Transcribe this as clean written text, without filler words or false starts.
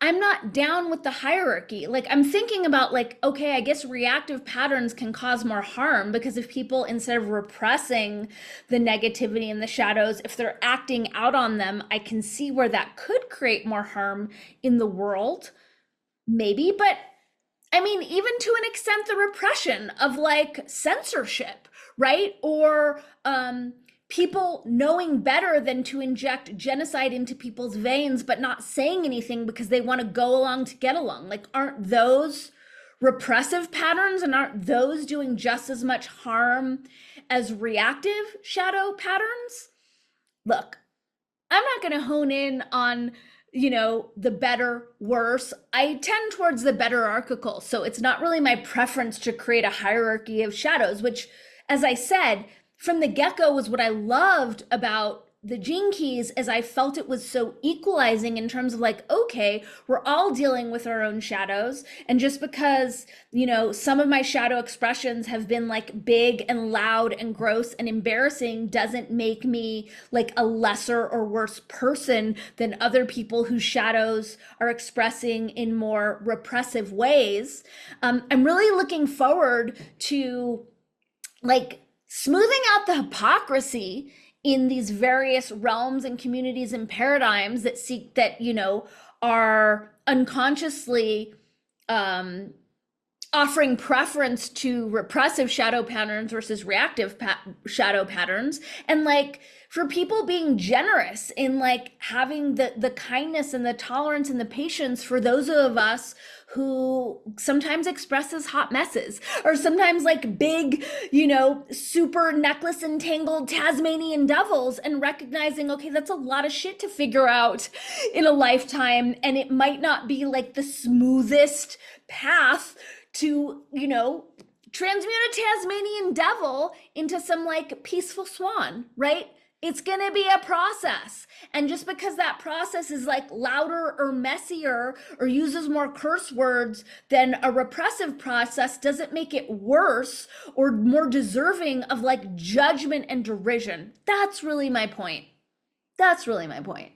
I'm not down with the hierarchy. Like, I'm thinking about, like, okay, I guess reactive patterns can cause more harm because if people, instead of repressing the negativity and the shadows, if they're acting out on them, I can see where that could create more harm in the world, maybe. But I mean, even to an extent, the repression of like censorship, right? Or people knowing better than to inject genocide into people's veins, but not saying anything because they want to go along to get along. Like, aren't those repressive patterns, and aren't those doing just as much harm as reactive shadow patterns? Look, I'm not going to hone in on, the better, worse. I tend towards the better article. So it's not really my preference to create a hierarchy of shadows, which, as I said, from the get-go was what I loved about the gene keys, as I felt it was so equalizing in terms of like, okay, we're all dealing with our own shadows. And just because, some of my shadow expressions have been like big and loud and gross and embarrassing doesn't make me like a lesser or worse person than other people whose shadows are expressing in more repressive ways. I'm really looking forward to like smoothing out the hypocrisy in these various realms and communities and paradigms that seek that, are unconsciously offering preference to repressive shadow patterns versus reactive shadow patterns, and like for people being generous in like having the kindness and the tolerance and the patience for those of us who sometimes expresses hot messes, or sometimes like big, super necklace entangled Tasmanian devils, and recognizing, okay, that's a lot of shit to figure out in a lifetime, and it might not be like the smoothest path to, transmute a Tasmanian devil into some like peaceful swan, right? It's gonna be a process. And just because that process is like louder or messier or uses more curse words than a repressive process doesn't make it worse or more deserving of like judgment and derision. That's really my point. That's really my point.